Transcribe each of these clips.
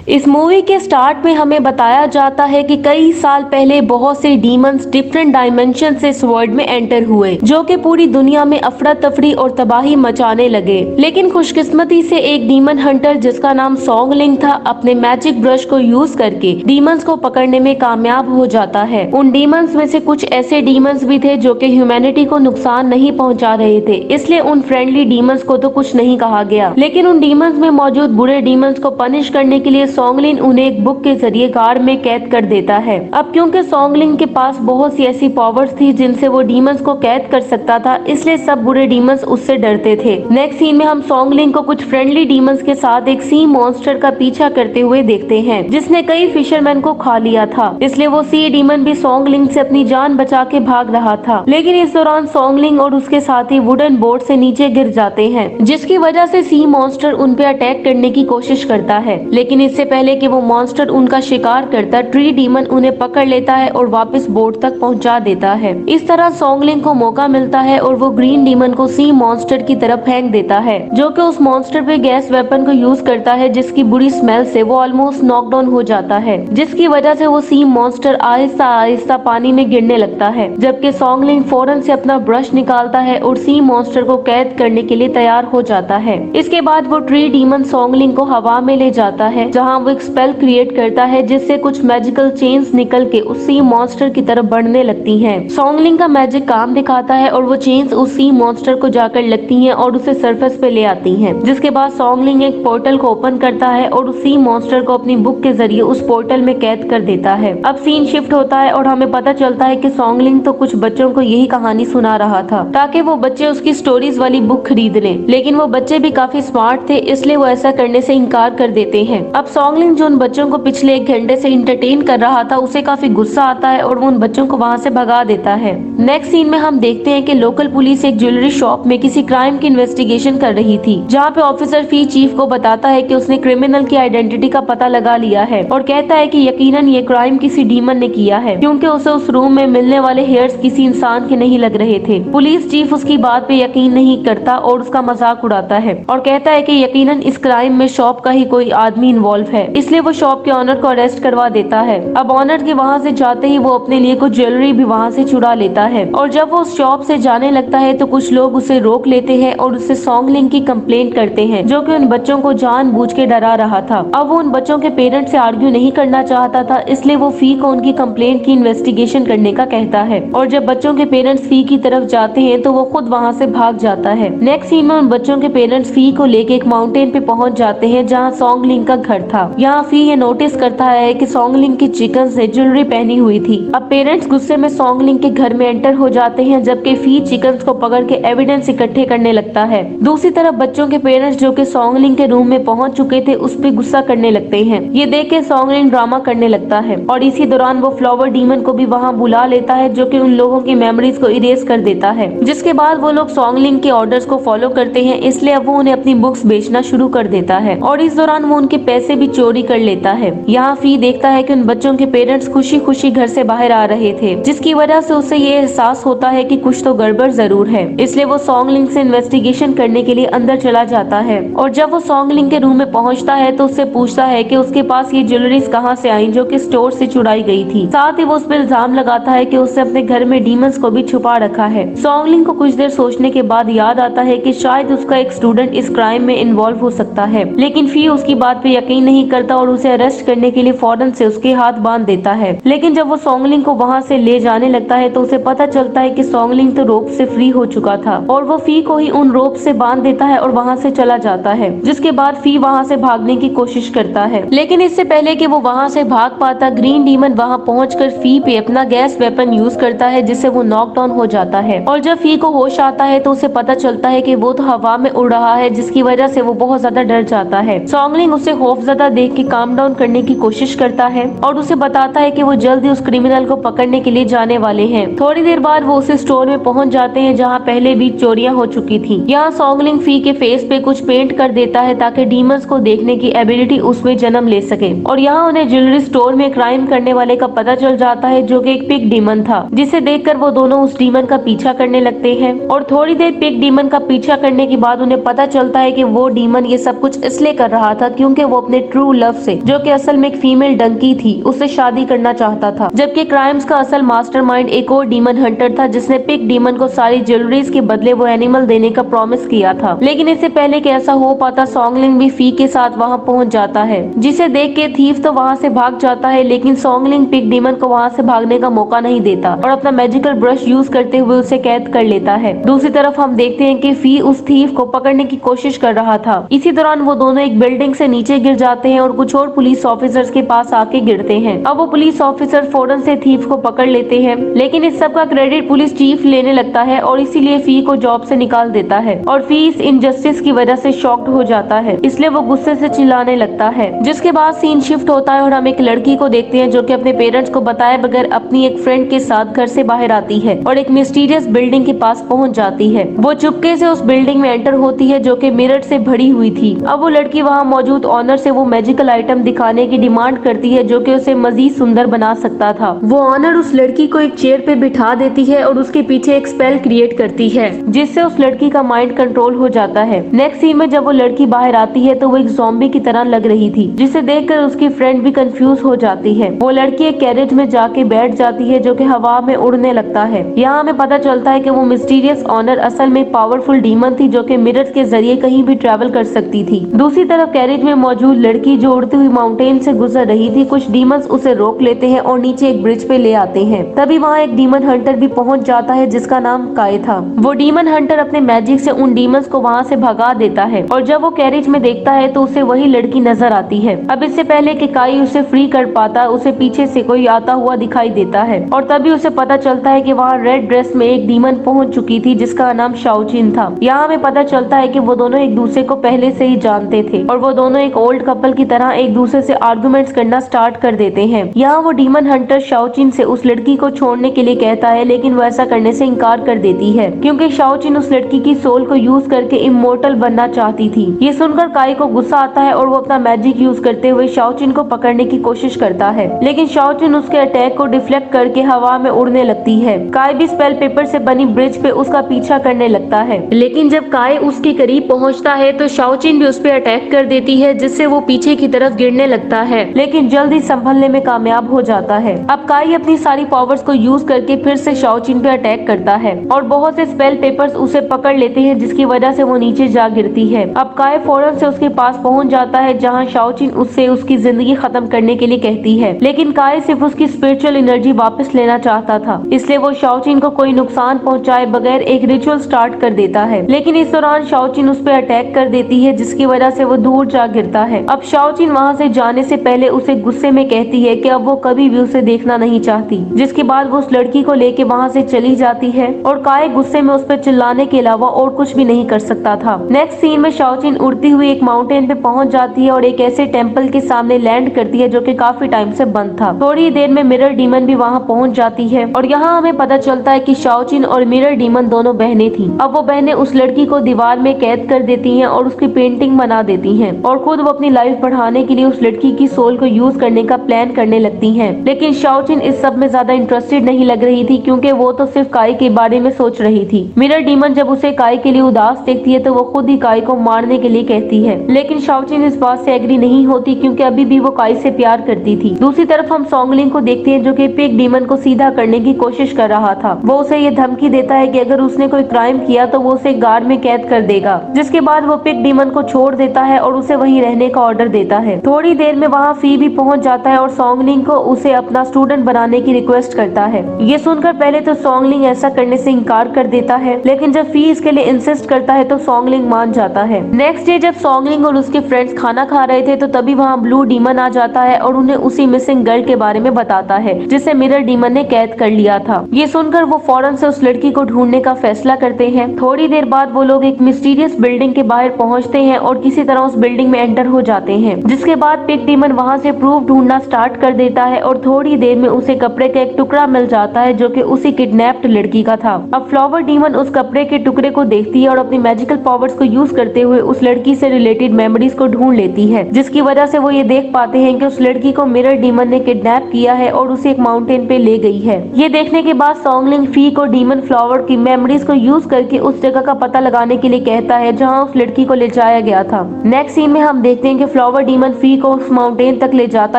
इस मूवी के स्टार्ट में हमें बताया जाता है कि कई साल पहले बहुत से डीमंस डिफरेंट डायमेंशन से इस वर्ल्ड में एंटर हुए, जो कि पूरी दुनिया में अफरा तफरी और तबाही मचाने लगे। लेकिन खुशकिस्मती से एक डीमन हंटर जिसका नाम सॉन्गलिंग था, अपने मैजिक ब्रश को यूज करके डीमंस को पकड़ने में कामयाब हो जाता है। उन डीमंस में से कुछ ऐसे डीमंस भी थे जो कि ह्यूमैनिटी को नुकसान नहीं पहुंचा रहे थे, इसलिए उन फ्रेंडली डीमंस को तो कुछ नहीं कहा गया। लेकिन उन डीमंस में मौजूद बुरे डीमंस को पनिश करने के लिए सॉन्गलिन उन्हें एक बुक के जरिए गार्ड में कैद कर देता है। अब क्योंकि सॉन्गलिन के पास बहुत सी ऐसी पावर्स थी जिनसे वो डीमंस को कैद कर सकता था, इसलिए सब बुरे डीमंस उससे डरते थे। नेक्स्ट सीन में हम सॉन्गलिन को कुछ फ्रेंडली डीमंस के साथ एक सी मॉन्स्टर का पीछा करते हुए देखते हैं, जिसने कई फिशरमैन को खा लिया था। इसलिए वो सी डीमन भी सॉन्गलिंग से अपनी जान बचा के भाग रहा था। लेकिन इस दौरान सॉन्गलिंग और उसके साथी वुडन बोर्ड से नीचे गिर जाते हैं, जिसकी वजह से सी मॉन्स्टर उन पे अटैक करने की कोशिश करता है। लेकिन इससे पहले कि वो मॉन्स्टर उनका शिकार करता, ट्री डीमन उन्हें पकड़ लेता है और वापस बोट तक पहुंचा देता है। इस तरह सॉन्गलिंग को मौका मिलता है और वो ग्रीन डीमन को सी मॉन्स्टर की तरफ फेंक देता है, जो कि उस मॉन्स्टर पे गैस वेपन को यूज करता है, जिसकी बुरी स्मेल से वो ऑलमोस्ट नॉकडाउन हो जाता है, जिसकी वजह से वो सी मॉन्स्टर आहिस्ता आहिस्ता पानी में गिरने लगता है। जबकि सॉन्गलिंग फौरन से अपना ब्रश निकालता है और सी मॉन्स्टर को कैद करने के लिए तैयार हो जाता है। इसके बाद वो ट्री डीमन सॉन्गलिंग को हवा में ले जाता है, जहां वो एक स्पेल क्रिएट करता है, जिससे कुछ मैजिकल चेन्स निकल के उस सी मॉन्स्टर की तरफ बढ़ने लगती हैं। सॉन्गलिंग का मैजिक काम दिखाता है और वो चेन्स उस सी मॉन्स्टर को जाकर लगती हैं और उसे सरफेस पे ले आती हैं। जिसके बाद सॉन्गलिंग एक पोर्टल को ओपन करता है और उस सी मॉन्स्टर को अपनी बुक के जरिए उस पोर्टल में कैद कर देता है। अब सीन शिफ्ट होता है और हमें पता चलता है कि सॉन्गलिंग तो कुछ बच्चों को यही कहानी सुना रहा था, ताकि वो बच्चे उसकी स्टोरीज वाली बुक खरीद लें। लेकिन वो बच्चे भी काफी स्मार्ट थे, इसलिए वो ऐसा करने से इनकार कर देते हैं। अब सॉन्गलिंग जो उन बच्चों को पिछले 1 घंटे से इंटरटेन कर रहा था, उसे काफी गुस्सा आता है और वो उन बच्चों को वहाँ से भगा देता है। नेक्स्ट सीन में हम देखते हैं कि लोकल पुलिस एक ज्वेलरी शॉप में किसी क्राइम की इन्वेस्टिगेशन कर रही थी, जहाँ पे ऑफिसर फी चीफ को बताता है कि उसने क्रिमिनल की आइडेंटिटी का पता लगा लिया है और कहता है कि यकीनन ये क्राइम किसी डीमन ने किया है, क्योंकि उसे उस रूम में मिलने वाले हेयर्स किसी इंसान के नहीं लग रहे थे। पुलिस चीफ उसकी बात पे यकीन नहीं करता और उसका मजाक उड़ाता है और कहता है कि यकीनन इस क्राइम में शॉप का ही कोई आदमी इन्वॉल्व है, इसलिए वो शॉप के ऑनर को अरेस्ट करवा देता है। अब ऑनर के वहाँ से जाते ही वो अपने लिए कुछ ज्वेलरी भी वहाँ से चुरा लेता है और जब वो उस शॉप से जाने लगता है तो कुछ लोग उसे रोक लेते हैं और उससे सॉन्गलिंग की कंप्लेंट करते हैं, जो कि उन बच्चों को जानबूझ के डरा रहा था। अब वो उन बच्चों के पेरेंट्स से आर्ग्यू नहीं करना चाहता था, इसलिए वो फी को उनकी कंप्लेंट की इन्वेस्टिगेशन करने का कहता है और जब बच्चों के पेरेंट्स फी की तरफ जाते हैं तो वो खुद वहाँ से भाग जाता है। नेक्स्ट सीन में उन बच्चों के पेरेंट्स फी को लेके एक माउंटेन पे पहुंच जाते हैं, जहाँ सॉन्गलिंग का घर था। यहाँ फी ये नोटिस करता है कि सॉन्गलिंग की चिकन्स ने ज्वेलरी पहनी हुई थी। अब पेरेंट्स गुस्से में सॉन्गलिंग के घर में एंटर हो जाते हैं, जबकि फी चिकन्स को पकड़ के एविडेंस इकट्ठे करने लगता है। दूसरी तरफ बच्चों के पेरेंट्स जो कि सॉन्गलिंग के रूम में पहुंच चुके थे, उस पर गुस्सा करने लगते हैं। ये देख के सॉन्गलिंग ड्रामा करने लगता है और इसी दौरान वो फ्लावर डीमन को भी वहाँ बुला लेता है, जो कि उन लोगों की मेमोरीज को इरेज कर देता है। जिसके बाद वो लोग सॉन्गलिंग के ऑर्डर्स को फॉलो करते हैं, इसलिए अब वो उन्हें अपनी बुक्स बेचना शुरू कर देता है और इस दौरान वो उनके पैसे भी चोरी कर लेता है। यहाँ फी देखता है कि उन बच्चों के पेरेंट्स खुशी खुशी घर से बाहर आ रहे थे, जिसकी वजह से उसे ये एहसास होता है कि कुछ तो गड़बड़ जरूर है, इसलिए वो सॉन्गलिंग से इन्वेस्टिगेशन करने के लिए अंदर चला जाता है और जब वो सॉन्गलिंग के रूम में पहुंचता है तो उससे पूछता है कि उसके पास ये ज्वेलरीज कहाँ से आई, जो कि स्टोर से चुराई गई थी। साथ ही वो उस पर इल्जाम लगाता है कि उसने अपने घर में डीमंस को भी छुपा रखा है। सॉन्गलिंग को कुछ देर सोचने के बाद याद आता है कि शायद उसका एक स्टूडेंट इस क्राइम में इन्वॉल्व हो सकता है, लेकिन फी उसकी बात पे यकीन नहीं करता और उसे अरेस्ट करने के लिए फौरन से उसके हाथ बांध देता है। लेकिन जब वो सॉन्गलिंग को वहाँ से ले जाने लगता है तो उसे पता चलता है कि सॉन्गलिंग तो रोप से फ्री हो चुका था और वो फी को ही उन रोप से बांध देता है और वहाँ से चला जाता है। जिसके बाद फी वहाँ से भागने की कोशिश करता है, लेकिन इससे पहले कि वो वहाँ से भाग पाता, ग्रीन डीमन वहाँ पहुंचकर फी पे अपना गैस वेपन यूज करता है, जिससे वो नॉकडाउन हो जाता है और जब फी को होश आता है तो उसे पता चलता है कि वो तो हवा में उड़ रहा है, जिसकी वजह से वो बहुत ज्यादा डर जाता है। सॉन्गलिंग उसे खौफजदा देख के काम डाउन करने की कोशिश करता है और उसे बताता है कि वो जल्दी उस क्रिमिनल को पकड़ने के लिए जाने वाले हैं। थोड़ी देर बाद वो उस स्टोर में पहुंच जाते हैं जहां पहले भी चोरियां हो चुकी थी। यहाँ सॉन्गलिंग फी के फेस पे कुछ पेंट कर देता है ताकि डीमंस को देखने की एबिलिटी उसमें जन्म ले सके और यहाँ उन्हें ज्वेलरी स्टोर में क्राइम करने वाले का पता चल जाता है, जो कि एक पिग डीमन था, जिसे देखकर वो दोनों उस डीमन का पीछा करने लगते हैं और थोड़ी देर पिग डीमन का पीछा करने के बाद उन्हें पता चलता है कि वो डीमन ये सब कुछ इसलिए कर रहा था क्योंकि वो अपने ट्रू लव से, जो कि असल में एक फीमेल डंकी थी, उससे शादी करना चाहता था। जबकि क्राइम्स का असल मास्टरमाइंड एक और डीमन हंटर था, जिसने पिग डीमन को सारी ज्वेलरीज के बदले वो एनिमल देने का प्रॉमिस किया था। लेकिन इससे पहले कि ऐसा हो पाता, सॉन्गलिंग भी फी के साथ वहाँ पहुँच जाता है, जिसे देख के थीफ तो वहाँ से भाग जाता है, लेकिन सॉन्गलिंग पिग डीमन को वहाँ से भागने का मौका नहीं देता और अपना मैजिकल ब्रश यूज करते हुए उसे कैद कर लेता है। दूसरी तरफ हम देखते हैं कि फी उस थीफ को पकड़ने की कोशिश कर रहा था। इसी दौरान वो दोनों एक बिल्डिंग से नीचे गिर जाते हैं और कुछ और पुलिस ऑफिसर्स के पास आके गिरते हैं। अब वो पुलिस ऑफिसर फौरन से थीफ को पकड़ लेते हैं, लेकिन इस सब का क्रेडिट पुलिस चीफ लेने लगता है और इसीलिए फी को जॉब से निकाल देता है। और फी इस इनजस्टिस की वजह से शॉक्ड हो जाता है, इसलिए वो गुस्से से चिल्लाने लगता है। जिसके बाद सीन शिफ्ट होता है और हम एक लड़की को देखते हैं जो कि अपने पेरेंट्स को बताए बगैर अपनी एक फ्रेंड के साथ घर से बाहर आती है और एक मिस्टीरियस बिल्डिंग के पास पहुंच जाती है। वो चुपके से उस बिल्डिंग में एंटर होती है जो कि मिरर से भरी हुई थी। अब वो लड़की वहां मौजूद ऑनर से वो मैजिकल आइटम दिखाने की डिमांड करती है जो कि उसे मजीद सुंदर बना सकता था। वो ऑनर उस लड़की को एक चेयर पे बिठा देती है और उसके पीछे एक स्पेल क्रिएट करती है, जिससे उस लड़की का माइंड कंट्रोल हो जाता है। नेक्स्ट सीन में जब वो लड़की बाहर आती है तो वो एक ज़ॉम्बी की तरह लग रही थी, जिसे देखकर उसकी फ्रेंड भी कंफ्यूज हो जाती है। वो लड़की एक कैरेज में जाके बैठ जाती है जो कि हवा में उड़ने लगता है। यहाँ हमें पता चलता है कि वो मिस्टीरियस ऑनर असल में पावरफुल डीमन थी जो कि मिरर के जरिए कहीं भी ट्रैवल कर सकती थी। दूसरी तरफ कैरेज में मौजूद लड़की जो उड़ती हुई माउंटेन से गुजर रही थी, कुछ डीमंस उसे रोक लेते हैं और नीचे एक ब्रिज पे ले आते हैं। तभी वहाँ एक डीमन हंटर भी पहुंच जाता है जिसका नाम काय था। वो डीमन हंटर अपने मैजिक से उन डीमंस को वहाँ से भगा देता है और जब वो कैरेज में देखता है तो उसे वही लड़की नजर आती है। अब इससे पहले कि काई उसे फ्री कर पाता, उसे पीछे से कोई आता हुआ दिखाई देता है और तभी उसे पता चलता है कि वहाँ रेड ड्रेस में एक डीमन पहुंच चुकी थी जिसका नाम शाओचिन था। यहाँ हमें पता चलता है कि वो दोनों एक दूसरे को पहले से ही जानते थे और वो दोनों एक ओल्ड कपल की तरह एक दूसरे से आर्गुमेंट्स करना स्टार्ट कर देते हैं। यहाँ वो डीमन हंटर शाओचिन से उस लड़की को छोड़ने के लिए कहता है, लेकिन वो ऐसा करने से इनकार कर देती है क्योंकि शाओचिन उस लड़की की सोल को यूज करके इमोर्टल बनना चाहती थी। ये सुनकर काई को गुस्सा आता है और वो अपना मैजिक यूज करते हुए शाओचिन को पकड़ने की कोशिश करता है, लेकिन शाओचिन उसके अटैक को डिफ्लेक्ट करके हवा में उड़ने लगती है। काई भी स्पेल पेपर से बनी ब्रिज पे उसका पीछा करने लगता है, लेकिन जब काई उसके करीब पहुंचता है तो शाओचिन भी उस पे अटैक कर देती है, जिससे वो पीछे की तरफ गिरने लगता है, लेकिन जल्दी संभलने में कामयाब हो जाता है। अब काई अपनी सारी पावर्स को यूज करके फिर से शाओचिन पे अटैक करता है और बहुत से स्पेल पेपर्स उसे पकड़ लेते हैं, जिसकी वजह से वो नीचे जा गिरती है। अब काई फौरन से उसके पास पहुंच जाता है जहां शाओचिन उससे उसकी जिंदगी खत्म करने के लिए कहती है, लेकिन काई सिर्फ उसकी स्पिरिचुअल एनर्जी वापस लेना चाहता था, इसलिए वो शाओचिन को कोई नुकसान पहुंचाए बगैर एक रिचुअल स्टार्ट कर देता है। लेकिन इस दौरान शाओचिन उस पर अटैक कर देती है, जिसकी वजह से वो दूर जा गिरता है। अब शाओचिन वहाँ से जाने से पहले उसे गुस्से में कहती है कि अब वो कभी भी उसे देखना नहीं चाहती, जिसके बाद वो उस लड़की को लेके वहाँ से चली जाती है और काई गुस्से में उस पर चिल्लाने के अलावा और कुछ भी नहीं कर सकता था। नेक्स्ट सीन में शाओचिन उड़ती हुई एक माउंटेन पे पहुंच जाती है और एक ऐसे टेम्पल के सामने लैंड करती है जो कि काफी टाइम से बंद था। थोड़ी देर में मिरर डीमन भी वहाँ पहुंच जाती है और यहाँ हमें पता चलता है कि शाओचिन और मिरर डीमन दोनों बहनें थी। अब वो बहनें उस लड़की को दीवार में कैद कर देती हैं और उसकी पेंटिंग बना देती हैं और खुद वो अपनी लाइफ बढ़ाने के लिए उस लड़की की सोल को यूज करने का प्लान करने लगती हैं। लेकिन शाओचिन इस सब में ज्यादा इंटरेस्टेड नहीं लग रही थी क्योंकि वो तो सिर्फ काई के बारे में सोच रही थी। मिरर डीमन जब उसे काई के लिए उदास देखती है तो वो खुद ही काई को मारने के लिए कहती है, लेकिन शाओचिन इस बात से एग्री नहीं होती क्योंकि अभी भी वो काई से प्यार करती थी। दूसरी तरफ हम सॉन्गलिंग को देखते हैं जो कि पिग डीमन को सीधा करने की कोशिश कर रहा था। वो उसे ये धमकी देता है कि अगर उसने कोई क्राइम किया तो वो उसे गार्ड में कैद कर देगा, जिसके बाद वो पिग डीमन को छोड़ देता है और उसे वहीं रहने का ऑर्डर देता है। थोड़ी देर में वहाँ फी भी पहुंच जाता है और सॉन्गलिंग को उसे अपना स्टूडेंट बनाने की रिक्वेस्ट करता है। ये सुनकर पहले तो सॉन्गलिंग ऐसा करने से इनकार कर देता है, लेकिन जब फी इसके लिए इंसिस्ट करता है तो सॉन्गलिंग मान जाता है। नेक्स्ट डे जब सॉन्गलिंग और उसके फ्रेंड्स खाना खा रहे थे तो तभी वहाँ ब्लू डीमन आ जाता है और उन्हें उसी मिसिंग गर्ल के बारे में बताता है जिसे मिरर डीमन ने कैद कर लिया था। ये सुनकर वो फौरन से उस लड़की को ढूंढने का फैसला करते हैं। थोड़ी देर बाद वो लोग एक मिस्टीरियस बिल्डिंग के बाहर पहुंचते हैं और किसी तरह उस बिल्डिंग में एंटर हो जाते हैं, जिसके बाद पिग डीमन वहाँ से प्रूफ ढूंढना स्टार्ट कर देता है और थोड़ी देर में उसे कपड़े का एक टुकड़ा मिल जाता है जो कि उसी किडनैप्ड लड़की का था। अब फ्लावर डीमन उस कपड़े के टुकड़े को देखती है और अपनी मैजिकल पावर्स को यूज करते हुए उस लड़की से रिलेटेड मेमोरीज को ढूंढ लेती है, जिसकी वजह से वो ये देख पाते हैं कि उस लड़की को मिरर डीमन ने किडनैप किया है और उसे एक माउंटेन पे ले गई है। ये देखने के बाद सॉन्गलिंग फी को डीमन फ्लावर की मेमोरीज को यूज करके उस जगह का पता लगाने के लिए कहता है जहाँ उस लड़की को ले जाया गया था। नेक्स्ट सीन में हम देखते हैं कि फ्लावर डीमन फी को उस माउंटेन तक ले जाता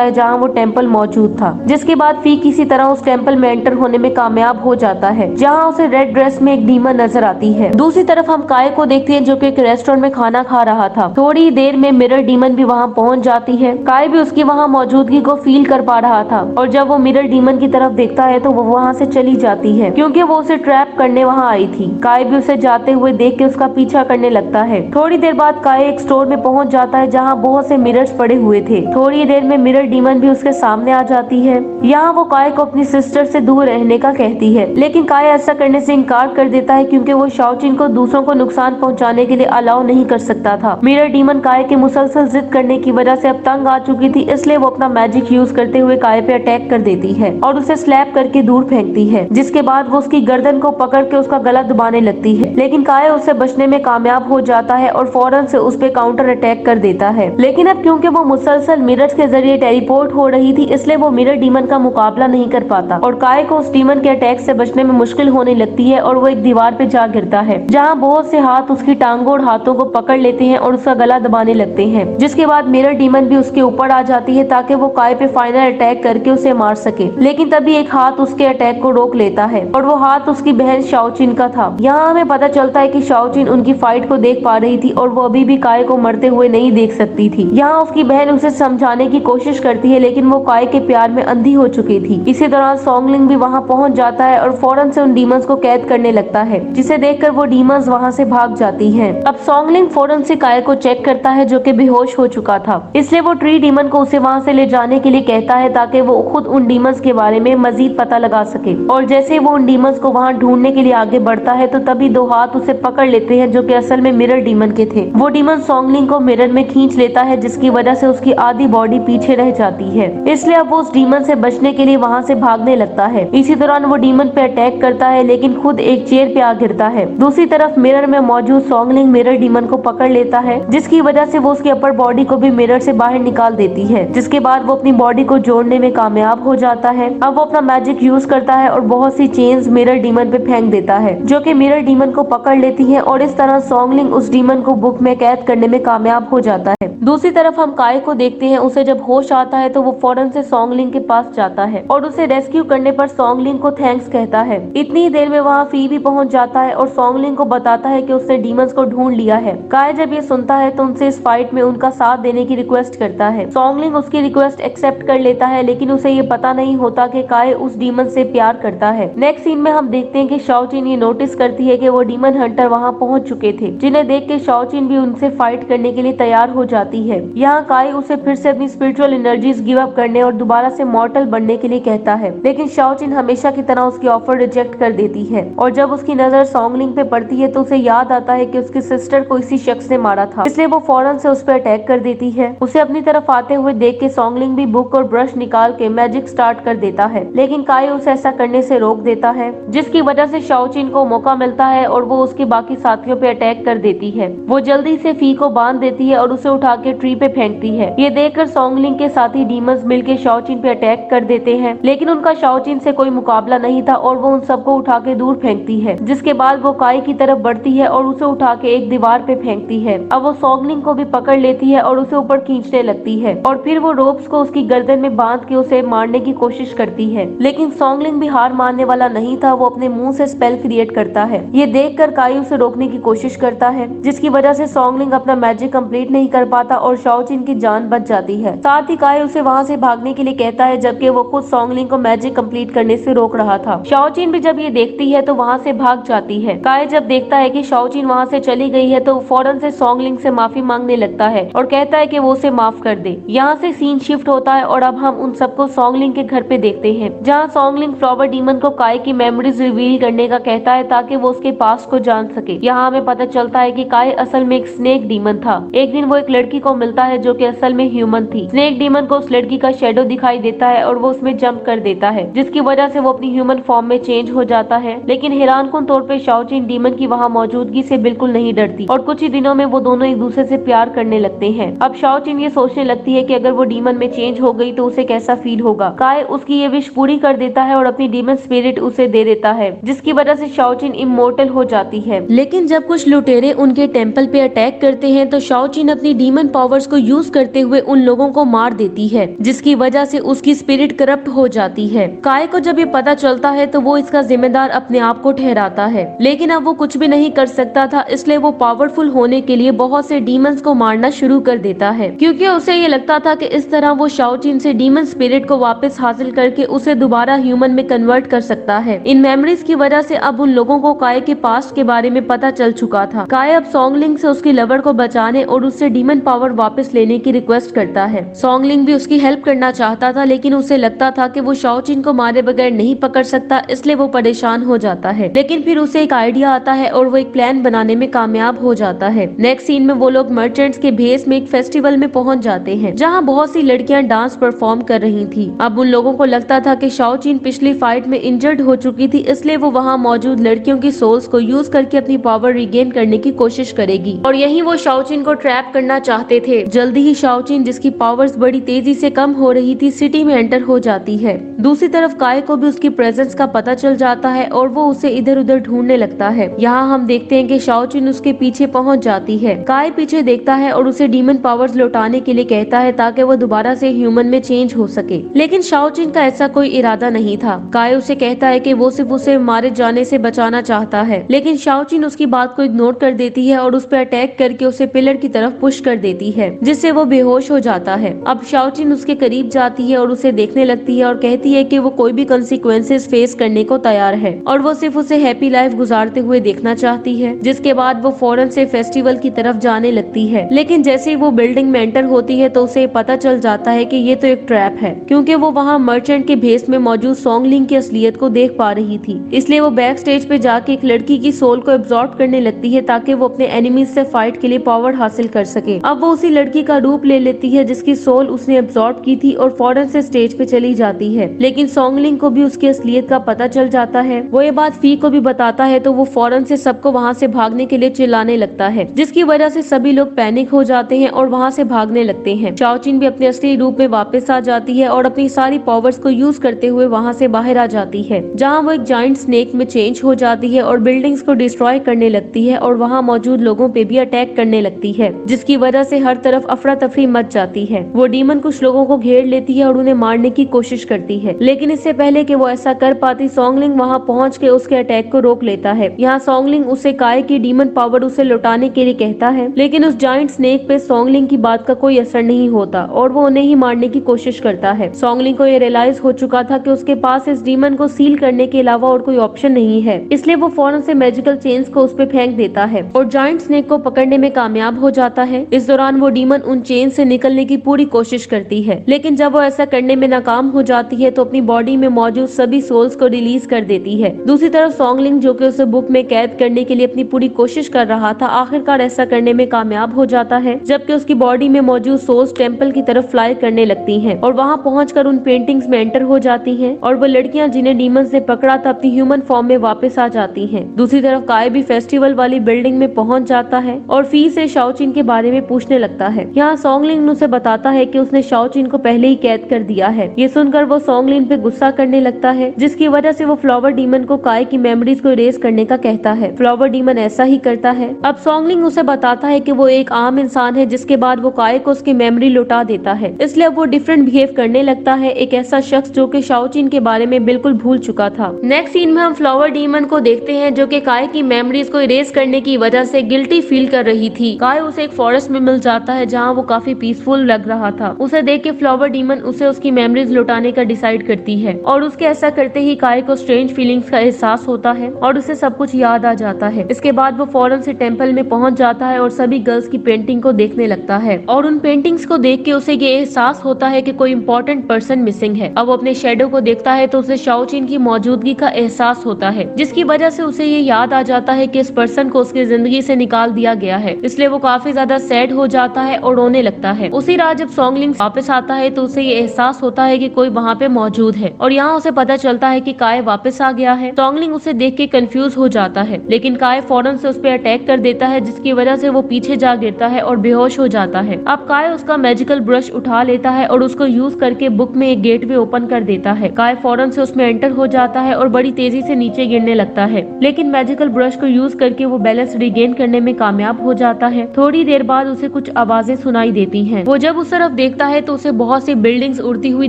है जहाँ वो टेम्पल मौजूद था, जिसके बाद फी किसी तरह उस टेम्पल में एंटर होने में कामयाब हो जाता है, जहाँ उसे रेड ड्रेस में एक डीमन नजर आती है। दूसरी तरफ हम काय को देखते हैं जो कि एक रेस्टोरेंट में खाना खा रहा था। थोड़ी देर में मिरर डीमन भी वहाँ पहुँच जाती है। काय भी उसकी वहाँ मौजूदगी को फील कर पा रहा था और जब वो मिरर डीमन की तरफ देखता है तो वो वहाँ से चली जाती है क्योंकि वो उसे ट्रैप करने वहाँ आई थी। काय भी उसे जाते हुए देख के उसका पीछा करने लगता है। थोड़ी देर बाद काय एक स्टोर में पहुँच जाता है जहाँ बहुत से मिरर्स पड़े हुए थे। थोड़ी देर में मिरर डीमन भी उसके सामने आ जाती है। यहाँ वो काय को अपनी सिस्टर से दूर रहने का कहती है, लेकिन काय ऐसा करने से इनकार कर देता है क्योंकि वो शाओचिन को दूसरों को नुकसान पहुंचाने के लिए अलाउ नहीं कर सकता था। मिरर डीमन काय के मुसलसल जिद करने की वजह से अब तंग आ चुकी थी, इसलिए वो अपना मैजिक यूज करते हुए काय पे अटैक कर देती है और उसे स्लैप करके दूर फेंकती है, जिसके बाद वो उसकी गर्दन को पकड़ के उसका गला दबाने लगती है, लेकिन काय उससे बचने में कामयाब हो जाता है और फौरन से उस पे काउंटर अटैक कर देता है। लेकिन अब क्योंकि वो मुसलसल मिरर्स के जरिए टेलीपोर्ट हो रही थी, इसलिए वो मिरर डीमन का मुकाबला नहीं कर पाता और काय को उस डीमन के अटैक से बचने में मुश्किल होने लगती है और वो एक दीवार पे जा गिरता है, जहाँ बहुत से हाथ उसकी टांगों और हाथों को पकड़ लेते हैं और उसका गला दबाने लगते हैं, जिसके बाद मिरर डीमन भी उसके ऊपर आ जाती है ताकि वो काय पे फाइनल अटैक करके उसे मार सके। लेकिन तभी एक हाथ उसके अटैक को रोक लेता है और वो हाथ उसकी बहन शाओचिन का था। यहाँ हमें पता चलता है कि शाओचिन उनकी फाइट को देख पा रही थी और वो अभी भी काय को मरते हुए नहीं देख सकती थी। यहाँ उसकी बहन उसे समझाने की कोशिश करती है, लेकिन वो काय के प्यार में अंधी हो चुकी थी। इसी दौरान सॉन्गलिंग भी वहाँ पहुँच जाता है और फौरन से उन डीमंस को कैद करने लगता है, जिसे देखकर वो डीमंस वहाँ से भाग जाती हैं। अब सॉन्गलिंग फौरन से काय को चेक करता है जो कि बेहोश हो चुका था, इसलिए वो ट्री डीमन को उसे वहाँ से ले जाने के लिए कहता है ताकि वो खुद उन डीमंस के बारे में मजीद पता लगा सके। और जैसे वो उन डीमंस को वहाँ ढूंढने के लिए आगे बढ़ता है तो तभी दो हाथ उसे पकड़ लेते हैं जो कि असल में मिरर डीमन के थे। वो डीमन सॉन्गलिंग को मिरर में खींच लेता है, जिसकी वजह से उसकी आधी बॉडी पीछे रह जाती है, इसलिए अब वो उस डीमन से बचने के लिए वहाँ से भागने लगता है। इसी दौरान वो डीमन पे अटैक करता है, लेकिन खुद एक चेयर पे आ गिरता है। दूसरी तरफ मिरर में मौजूद सॉन्गलिंग मिरर डीमन को पकड़ लेता है, जिसकी वजह से वो उसकी अपर बॉडी को भी मिरर से बाहर निकाल देती है, जिसके बाद वो अपनी बॉडी को जोड़ने में कामयाब हो जाता है। अब वो अपना मैजिक यूज करता है और बहुत सी चेन्स मिरर डीमन पे फेंक देता है, जो कि मिरर डीमन को पकड़ लेती है और इस तरह सॉन्गलिंग उस डीमन को बुक में कैद करने में कामयाब हो जाता है। दूसरी तरफ हम काय को देखते हैं। उसे जब होश आता है तो वो फौरन से सॉन्गलिंग के पास जाता है और उसे रेस्क्यू करने पर सॉन्गलिंग को थैंक्स कहता है। इतनी ही देर में वहाँ फी भी पहुँच जाता है और सॉन्गलिंग को बताता है कि उसने डीमंस को ढूंढ लिया है। काय जब ये सुनता है तो उनसे इस फाइट में उनका साथ देने की रिक्वेस्ट करता है। सॉन्गलिंग उसकी रिक्वेस्ट एक्सेप्ट कर लेता है, लेकिन उसे ये पता नहीं होता कि काय उस डीमन से प्यार करता है। नेक्स्ट सीन में हम देखते हैं कि शाओचिन ये नोटिस करती है कि वो डीमन हंटर वहाँ पहुँच चुके थे, जिन्हें देख के शाओचिन भी उनसे फाइट करने के लिए तैयार हो जाती है। यहाँ काय उसे फिर से अपनी स्पिरिचुअल एनर्जीज गिव अप करने और दोबारा से मॉर्टल बनने के लिए कहता है, लेकिन शाओचिन हमेशा की तरह उसकी ऑफर रिजेक्ट कर देती है। और जब उसकी नजर सॉन्गलिंग पे पड़ती है तो उसे याद आता है कि उसकी सिस्टर को इसी शख्स ने मारा था, इसलिए वो फौरन से उस पर अटैक कर देती है। उसे अपनी तरफ आते हुए देख के सॉन्गलिंग भी बुक और ब्रश निकाल के मैजिक स्टार्ट कर देता है, लेकिन काय उसे ऐसा करने से रोक देता है, जिसकी वजह से शाओचिन को मौका मिलता है और वो उसके बाकी साथियों पे अटैक कर देती है। वो जल्दी से फी को बांध देती है और उसे उठा के ट्री पे फेंकती है। ये देखकर सॉन्गलिंग के साथी डीमंस मिलके शाओचिन पे अटैक कर देते हैं, लेकिन उनका शाओचिन से कोई मुकाबला नहीं था और वो उन सबको उठा के दूर फेंकती है, जिसके बाद वो काय की तरफ बढ़ती है और उसे उठा के एक दीवार पे फेंकती है। अब वो सॉन्गलिंग को भी पकड़ लेती है और उसे ऊपर खींचने लगती है और फिर वो रोप्स को उसकी गर्दन में बांध के उसे मारने की कोशिश करती है, लेकिन सॉन्गलिंग भी हार मानने वाला नहीं था। वो अपने मुंह से स्पेल क्रिएट करता है। ये देखकर काय उसे रोकने की कोशिश करता है, जिसकी वजह से सॉन्गलिंग अपना मैजिक कंप्लीट नहीं कर पाता और शाओचिन की जान बच जाती है। साथ ही काय उसे वहाँ से भागने के लिए कहता है, जबकि वो खुद सॉन्गलिंग को मैजिक कंप्लीट करने से रोक रहा था। शाओचिन भी जब ये देखती है तो वहाँ से भाग जाती है। काय जब देखता है कि शाओचिन वहाँ से चली गई है तो फौरन से सॉन्गलिंग से माफी मांगने लगता है और कहता है कि वो उसे माफ कर दे। यहाँ से सीन शिफ्ट होता है और अब हम उन सबको सॉन्गलिंग के घर पे देखते हैं, जहाँ सॉन्गलिंग फ्लावर डीमन को काय की मेमोरीज रिवील करने का कहता है ताकि वो उसके पास्ट को जान सके। यहाँ हमें पता चलता है कि काय असल में एक स्नेक डीमन था। एक दिन वो एक लड़की को मिलता है जो कि असल में ह्यूमन थी। स्नेक डीमन को उस लड़की का शेडो दिखाई देता है और वो उसमें जंप कर देता है, जिसकी वजह से वो अपनी ह्यूमन फॉर्म में चेंज हो जाता है। लेकिन हैरानकुन तौर पे शाओचिन डीमन की वहाँ मौजूदगी से बिल्कुल नहीं डरती और कुछ ही दिनों में वो दोनों एक दूसरे से प्यार करने लगते हैं। अब शाओचिन ये सोचने लगती है कि अगर वो डीमन में चेंज हो गई तो उसे कैसा फील होगा। काय उसकी ये विश पूरी कर देता है और अपनी डीमन स्पिरिट उसे दे देता है, जिसकी वजह से शाओचिन इमोर्टल हो जाती है। लेकिन जब कुछ लुटेरे उनके टेम्पल पे अटैक करते हैं तो शाओचिन अपनी डीमन पावर पावर्स को यूज करते हुए उन लोगों को मार देती है, जिसकी वजह से उसकी स्पिरिट करप्ट हो जाती है। काय को जब ये पता चलता है तो वो इसका जिम्मेदार अपने आप को ठहराता है, लेकिन अब वो कुछ भी नहीं कर सकता था, इसलिए वो पावरफुल होने के लिए बहुत से डीमंस को मारना शुरू कर देता है, क्योंकि उसे ये लगता था कि इस तरह वो शाओचिन से डीमन स्पिरिट को वापस हासिल करके उसे दोबारा ह्यूमन में कन्वर्ट कर सकता है। इन मेमोरीज की वजह से अब उन लोगों को काय के पास्ट के बारे में पता चल चुका था। काय अब सॉन्गलिंग से उसकी लवर को बचाने और उससे डीमन पावर वापस लेने की रिक्वेस्ट करता है। सॉन्गलिंग भी उसकी हेल्प करना चाहता था, लेकिन उसे लगता था कि वो शाओचिन को मारे बगैर नहीं पकड़ सकता, इसलिए वो परेशान हो जाता है। लेकिन फिर उसे एक आइडिया आता है और वो एक प्लान बनाने में कामयाब हो जाता है। नेक्स्ट सीन में वो लोग मर्चेंट्स के भेस में एक फेस्टिवल में पहुंच जाते हैं, जहां बहुत सी लड़कियां डांस परफॉर्म कर रही थी। अब उन लोगों को लगता था कि शाओचिन पिछली फाइट में इंजर्ड हो चुकी थी, इसलिए वो वहां मौजूद लड़कियों की सोल्स को यूज करके अपनी पावर रिगेन करने की कोशिश करेगी, और यही वो शाओचिन को ट्रैप करना चाहते थे। जल्दी ही शाओचिन, जिसकी पावर्स बड़ी तेजी से कम हो रही थी, सिटी में एंटर हो जाती है। दूसरी तरफ काय को भी उसकी प्रेजेंस का पता चल जाता है और वो उसे इधर उधर ढूंढने लगता है। यहाँ हम देखते हैं कि शाओचिन उसके पीछे पहुंच जाती है। काय पीछे देखता है और उसे डीमन पावर्स लौटाने के लिए कहता है ताकि वो दोबारा से ह्यूमन में चेंज हो सके, लेकिन शाओचिन का ऐसा कोई इरादा नहीं था। काय उसे कहता है कि वो सिर्फ उसे मारे जाने से बचाना चाहता है, लेकिन शाओचिन उसकी बात को इग्नोर कर देती है और उस पर अटैक करके उसे पिलर की तरफ पुश कर देती है, जिससे वो बेहोश हो जाता है। अब शाओचिन उसके करीब जाती है और उसे देखने लगती है और कहती है कि वो कोई भी कंसिक्वेंसेस फेस करने को तैयार है और वो सिर्फ उसे हैप्पी लाइफ गुजारते हुए देखना चाहती है। जिसके बाद वो फौरन से फेस्टिवल की तरफ जाने लगती है, लेकिन जैसे ही वो बिल्डिंग में एंटर होती है तो उसे पता चल जाता है कि ये तो एक ट्रैप है, क्योंकि वो वहाँ मर्चेंट के भेस में मौजूद सॉन्गलिंग की असलियत को देख पा रही थी। इसलिए वो बैक स्टेज पे जाके एक लड़की की सोल को एब्जॉर्ब करने लगती है ताकि वो अपने एनिमीज से फाइट के लिए पावर हासिल कर सके। अब वो उसी लड़की का रूप ले लेती है जिसकी सोल उसने एब्जॉर्ब की थी और फौरन से स्टेज पे चली जाती है, लेकिन सॉन्गलिंग को भी उसकी असलियत का पता चल जाता है। वो ये बात फी को भी बताता है तो वो फौरन से सबको वहाँ से भागने के लिए चिल्लाने लगता है, जिसकी वजह से सभी लोग पैनिक हो जाते हैं और वहाँ से भागने लगते हैं। शाओचिन भी अपने असली रूप में वापस आ जाती है और अपनी सारी पावर्स को यूज करते हुए वहाँ से बाहर आ जाती है, जहाँ वो एक जायंट स्नेक में चेंज हो जाती है और बिल्डिंग्स को डिस्ट्रॉय करने लगती है और वहाँ मौजूद लोगों पे भी अटैक करने लगती है, जिसकी वजह से हर तरफ अफरा तफरी मच जाती है। वो डीमन कुछ लोगों को घेर लेती है और उन्हें मारने की कोशिश करती है, लेकिन इससे पहले कि वो ऐसा कर पाती, सॉन्गलिंग वहाँ पहुँच के उसके अटैक को रोक लेता है। यहाँ सॉन्गलिंग उसे काय की डीमन पावर उसे लौटाने के लिए कहता है, लेकिन उस जायंट स्नेक पे सॉन्गलिंग की बात का कोई असर नहीं होता और वो उन्हें ही मारने की कोशिश करता है। सॉन्गलिंग को ये रियलाइज हो चुका था कि उसके पास इस डीमन को सील करने के अलावा और कोई ऑप्शन नहीं है, इसलिए वो फौरन से मैजिकल चेन्स को उस पे फेंक देता है और जायंट स्नेक को पकड़ने में कामयाब हो जाता है। इस दौरान वो डीमन उन चेन से निकलने की पूरी कोशिश करती है, लेकिन जब वो ऐसा करने में नाकाम हो जाती है तो अपनी बॉडी में मौजूद सभी सोल्स को रिलीज कर देती है। दूसरी तरफ सॉन्गलिंग, जो कि उसे बुक में कैद करने के लिए अपनी पूरी कोशिश कर रहा था, आखिरकार ऐसा करने में कामयाब हो जाता है, जबकि उसकी बॉडी में मौजूद सोल्स टेम्पल की तरफ फ्लाई करने लगती हैं और वहां पहुंचकर उन पेंटिंग्स में एंटर हो जाती हैं और वो लड़कियां जिन्हें डीमंस ने पकड़ा था अपनी ह्यूमन फॉर्म में वापस आ जाती हैं। दूसरी तरफ काय भी फेस्टिवल वाली बिल्डिंग में पहुंच जाता है और फी से शाओचिन के बारे में पूछने लगता है। यहाँ सॉन्गलिंग उसे बताता है कि उसने शाओचिन को पहले ही कैद कर दिया है। ये सुनकर वो सॉन्गलिंग पे गुस्सा करने लगता है, जिसकी वजह से वो फ्लावर डीमन को काय की मेमोरीज को इरेज करने का कहता है। फ्लावर डीमन ऐसा ही करता है। अब सॉन्गलिंग उसे बताता है कि वो एक आम इंसान है, जिसके बाद वो काय को उसकी मेमोरी लौटा देता है, इसलिए वो डिफरेंट बिहेव करने लगता है, एक ऐसा शख्स जो कि शाओचिन के बारे में बिल्कुल भूल चुका था। नेक्स्ट सीन में हम फ्लावर डीमन को देखते हैं जो कि काय की मेमोरीज को इरेज करने की वजह से गिल्टी फील कर रही थी। काय उसे एक फॉरेस्ट में मिल जाता है जहाँ वो काफी पीसफुल लग रहा था। उसे देख के फ्लावर डीमन उसे उसकी मेमोरीज लौटाने का डिसाइड करती है और उसके ऐसा करते ही काय को स्ट्रेंज फीलिंग्स का एहसास होता है और उसे सब कुछ याद आ जाता है। इसके बाद वो फौरन से टेंपल में पहुंच जाता है और सभी गर्ल्स की पेंटिंग को देखने लगता है और उन पेंटिंग्स को देख के उसे ये एहसास होता है कि कोई इम्पोर्टेंट पर्सन मिसिंग है। अब वो अपने शेडो को देखता है तो उसे शाओचिन की मौजूदगी का एहसास होता है, जिसकी वजह से उसे ये याद आ जाता है कि इस पर्सन को उसकी जिंदगी से निकाल दिया गया है। इसलिए वो काफी ज्यादा सैड हो जाता है और रोने लगता है। उसी रात जब सॉन्गलिंग वापस आता है तो उसे ये एहसास होता है कि कोई वहाँ पे मौजूद है और यहाँ उसे पता चलता है कि काय वापस आ गया है। सॉन्गलिंग उसे देख के कंफ्यूज हो जाता है, लेकिन काय फौरन से उस पर अटैक कर देता है, जिसकी वजह से वो पीछे जा गिरता है और बेहोश हो जाता है। अब काय उसका मैजिकल ब्रश उठा लेता है और उसको यूज करके बुक में एक गेटवे ओपन कर देता है। काय फौरन से उसमें एंटर हो जाता है और बड़ी तेजी से नीचे गिरने लगता है, लेकिन मैजिकल ब्रश को यूज करके वो बैलेंस रिगेन करने में कामयाब हो जाता है। थोड़ी देर बाद उसे कुछ आवाजें सुनाई देती हैं। वो जब उस तरफ देखता है तो उसे बहुत सी बिल्डिंग्स उड़ती हुई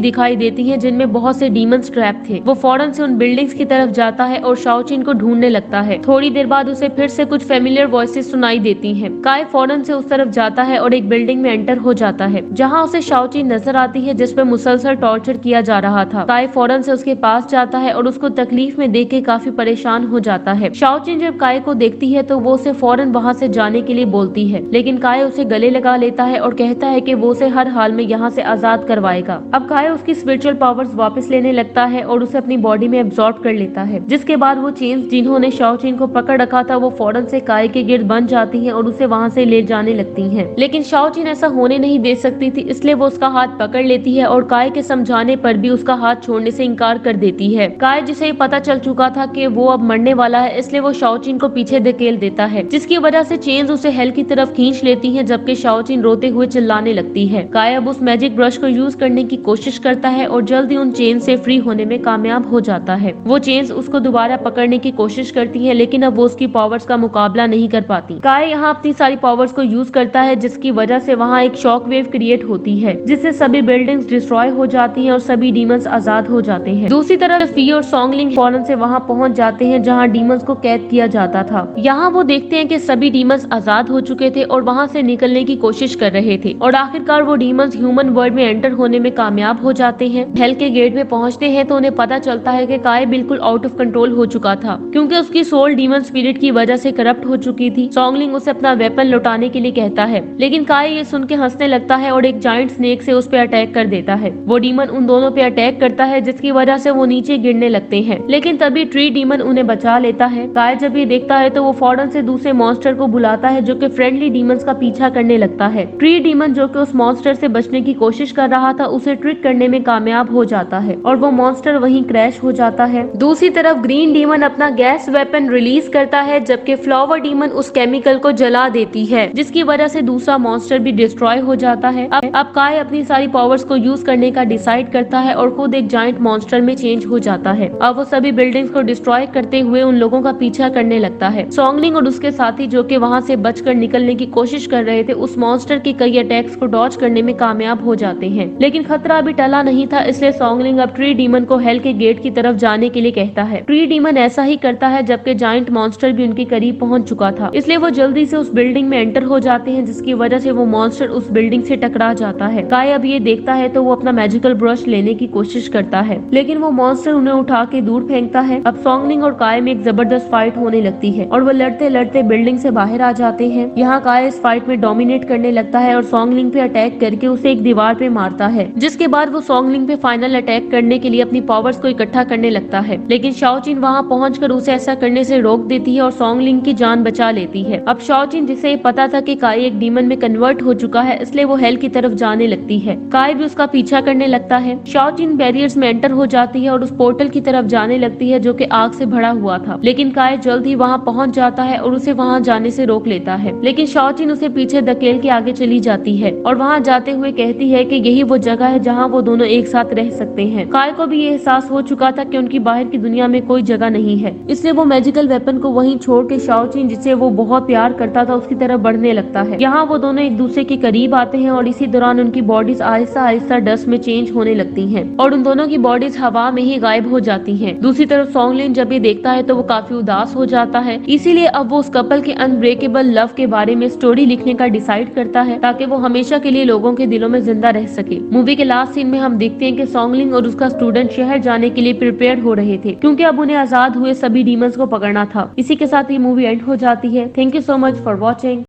दिखाई देती हैं जिनमें बहुत से डीमंस ट्रैप थे। वो फौरन से उन बिल्डिंग्स की तरफ जाता है और शाओचिन को ढूंढने लगता है। थोड़ी देर बाद उसे फिर से कुछ फेमिलियर वॉइसेस सुनाई देती हैं। काय फौरन से उस तरफ जाता है और एक बिल्डिंग में एंटर हो जाता है जहाँ उसे शाओचिन नजर आती है जिस पे मुसलसल टॉर्चर किया जा रहा था। काय फौरन से उसके पास जाता है और उसको तकलीफ में देख के काफी परेशान हो जाता है। शाओचिन जब काय को देखती है तो वो उसे फौरन वहाँ से जाने के लिए बोलती है, लेकिन काय उसे गले लगा लेता है और कहता है कि वो उसे हर हाल में यहाँ से आजाद करवाएगा। अब काय उसकी स्पिरिचुअल पावर्स वापस लेने लगता है और उसे अपनी बॉडी में एब्जॉर्ब कर लेता है, जिसके बाद वो चेन्स जिन्होंने शाओचिन को पकड़ रखा था वो फौरन से काय के गिर्द बन जाती हैं और उसे वहाँ से ले जाने लगती हैं। लेकिन शाओचिन ऐसा होने नहीं दे सकती थी, इसलिए वो उसका हाथ पकड़ लेती है और काय के समझाने पर भी उसका हाथ छोड़ने से इनकार कर देती है। काय जिसे पता चल चुका था कि वो अब मरने वाला है, इसलिए वो शाओचिन को पीछे धकेल देता है, जिसकी वजह से चेन्स उसे हेल की तरफ खींच लेती हैं, जबकि शाओचिन रोते हुए चिल्लाने लगती है। काय अब उस मैजिक ब्रश को यूज करने की कोशिश करता है और जल्दी उन चेन से फ्री होने में कामयाब हो जाता है। वो चेन्स उसको दोबारा पकड़ने की कोशिश करती है, लेकिन अब वो उसकी पावर्स का मुकाबला नहीं कर पाती। काय यहाँ अपनी सारी पावर्स को यूज करता है, जिसकी वजह से वहाँ एक शॉक वेव क्रिएट होती है, जिससे सभी बिल्डिंग्स डिस्ट्रॉय हो जाती हैं और सभी डीमंस आजाद हो जाते हैं। दूसरी तरफ फी और सॉन्गलिंग फौरन से वहाँ पहुँच जाते हैं जहाँ डीमंस को कैद किया जाता था। यहाँ वो देखते हैं कि सभी डीमंस आजाद हो चुके थे और वहाँ से निकलने की कोशिश कर रहे थे, और आखिरकार वो डीमंस ह्यूमन वर्ल्ड में एंटर होने में कामयाब हो जाते हैं। हेल के गेट में पहुँचते हैं तो उन्हें पता चलता है कि काय बिल्कुल आउट ऑफ कंट्रोल हो चुका था, क्योंकि उसकी सोल डीमन स्पिरिट की वजह से करप्ट हो चुकी थी। सॉन्गलिंग उसे अपना वेपन लौटाने के लिए कहता है, लेकिन काय ये सुन के हंसने लगता है और एक जायंट स्नेक से उस पे अटैक कर देता है। वो डीमन उन दोनों पे अटैक करता है, जिसकी वजह से वो नीचे गिरने लगते हैं, लेकिन तभी ट्री डीमन उन्हें बचा लेता है। काय जब ये देखता है तो वो फौरन से दूसरे मॉन्स्टर को बुलाता है जो कि फ्रेंडली डीमंस का पीछा करने लगता है। ट्री डीमन जो कि उस मॉन्स्टर से बचने की कोशिश कर रहा था उसे ट्रिक करने में कामयाब हो जाता है और वो मॉन्स्टर वहीं क्रैश हो जाता है। दूसरी तरफ ग्रीन डीमन अपना गैस वेपन रिलीज करता है, जबकि फ्लावर डीमन उस केमिकल को जला देती है, जिसकी वजह से दूसरा मॉन्स्टर भी डिस्ट्रॉय हो जाता है। अब काय अपनी सारी पावर्स को यूज करने का डिसाइड करता है और खुद एक जायंट मॉन्स्टर में चेंज हो जाता है। अब वो सभी बिल्डिंग्स को डिस्ट्रॉय करते हुए उन लोगों का पीछा करने लगता है। सॉन्गलिंग और उसके साथी जो कि वहाँ से बचकर निकलने की कोशिश कर रहे थे उस मॉन्स्टर के कई अटैक्स को डॉज करने में कामयाब हो जाते हैं, लेकिन खतरा अभी टला नहीं था, इसलिए सॉन्गलिंग अब ट्री डीमन को हेल के गेट की तरफ जाने के लिए कहता है। ट्री डीमन ऐसा ही करता है, जबकि जायंट मॉन्स्टर भी उनके करीब पहुंच चुका था, इसलिए वो जल्दी से उस बिल्डिंग में एंटर हो जाते हैं, जिसकी वजह से वो मॉन्स्टर उस बिल्डिंग से टकरा जाता है। काय अब ये देखता है तो वो अपना मैजिकल ब्रश लेने की कोशिश करता है, लेकिन वो मॉन्स्टर उन्हें उठा के दूर फेंकता है। अब सॉन्गलिंग और काय में एक जबरदस्त फाइट होने लगती है और वो लड़ते लड़ते बिल्डिंग से बाहर आ जाते हैं। यहाँ काय इस फाइट में डोमिनेट करने लगता है और सॉन्गलिंग पे अटैक करके उसे एक दीवार पे मारता है, जिसके बाद वो सॉन्गलिंग पे फाइनल अटैक करने के लिए अपनी पावर्स को इकट्ठा करने लगता है, लेकिन शाओचिन वहाँ पहुंचकर उसे ऐसा करने से रोक देती है और सॉन्गलिंग की जान बचा लेती है। अब शाओचिन, जिसे ये पता था कि काय एक डीमन में कन्वर्ट हो चुका है, इसलिए वो हेल की तरफ जाने लगती है। काय भी उसका पीछा करने लगता है। शाओचिन बैरियर्स में एंटर हो जाती है और उस पोर्टल की तरफ जाने लगती है जो कि आग से भरा हुआ था, लेकिन काय जल्द ही वहाँ पहुँच जाता है और उसे वहाँ जाने से रोक लेता है, लेकिन शाओचिन उसे पीछे धकेल के आगे चली जाती है और वहाँ जाते हुए कहती है कि यही वो जगह है जहाँ वो दोनों एक साथ रह सकते हैं। काय को भी ये एहसास हो चुका था कि उनकी बाहर की दुनिया में कोई जगह नहीं है, इसलिए वो मैजिकल वेपन को वहीं छोड़ के शाओचिन, जिसे वो बहुत प्यार करता था, उसकी तरफ बढ़ने लगता है। यहाँ वो दोनों एक दूसरे के करीब आते हैं और इसी दौरान उनकी बॉडीज आहिस्ता आहिस्ता डस्ट में चेंज होने लगती हैं और उन दोनों की बॉडीज हवा में ही गायब हो जाती हैं। दूसरी तरफ सॉन्गलिन जब ये देखता है तो वो काफी उदास हो जाता है, इसीलिए अब वो उस कपल के अनब्रेकेबल लव के बारे में स्टोरी लिखने का डिसाइड करता है ताकि वो हमेशा के लिए लोगों के दिलों में जिंदा रह सके। मूवी के लास्ट सीन में हम देखते हैं कि सॉन्गलिंग और उसका स्टूडेंट शहर जाने के लिए प्रिपेयर हो रहे थे, क्योंकि अब उन्हें आजाद हुए सभी डीमंस को पकड़ना था। इसी के साथ ये मूवी एंड हो जाती है। Thank you so much for watching.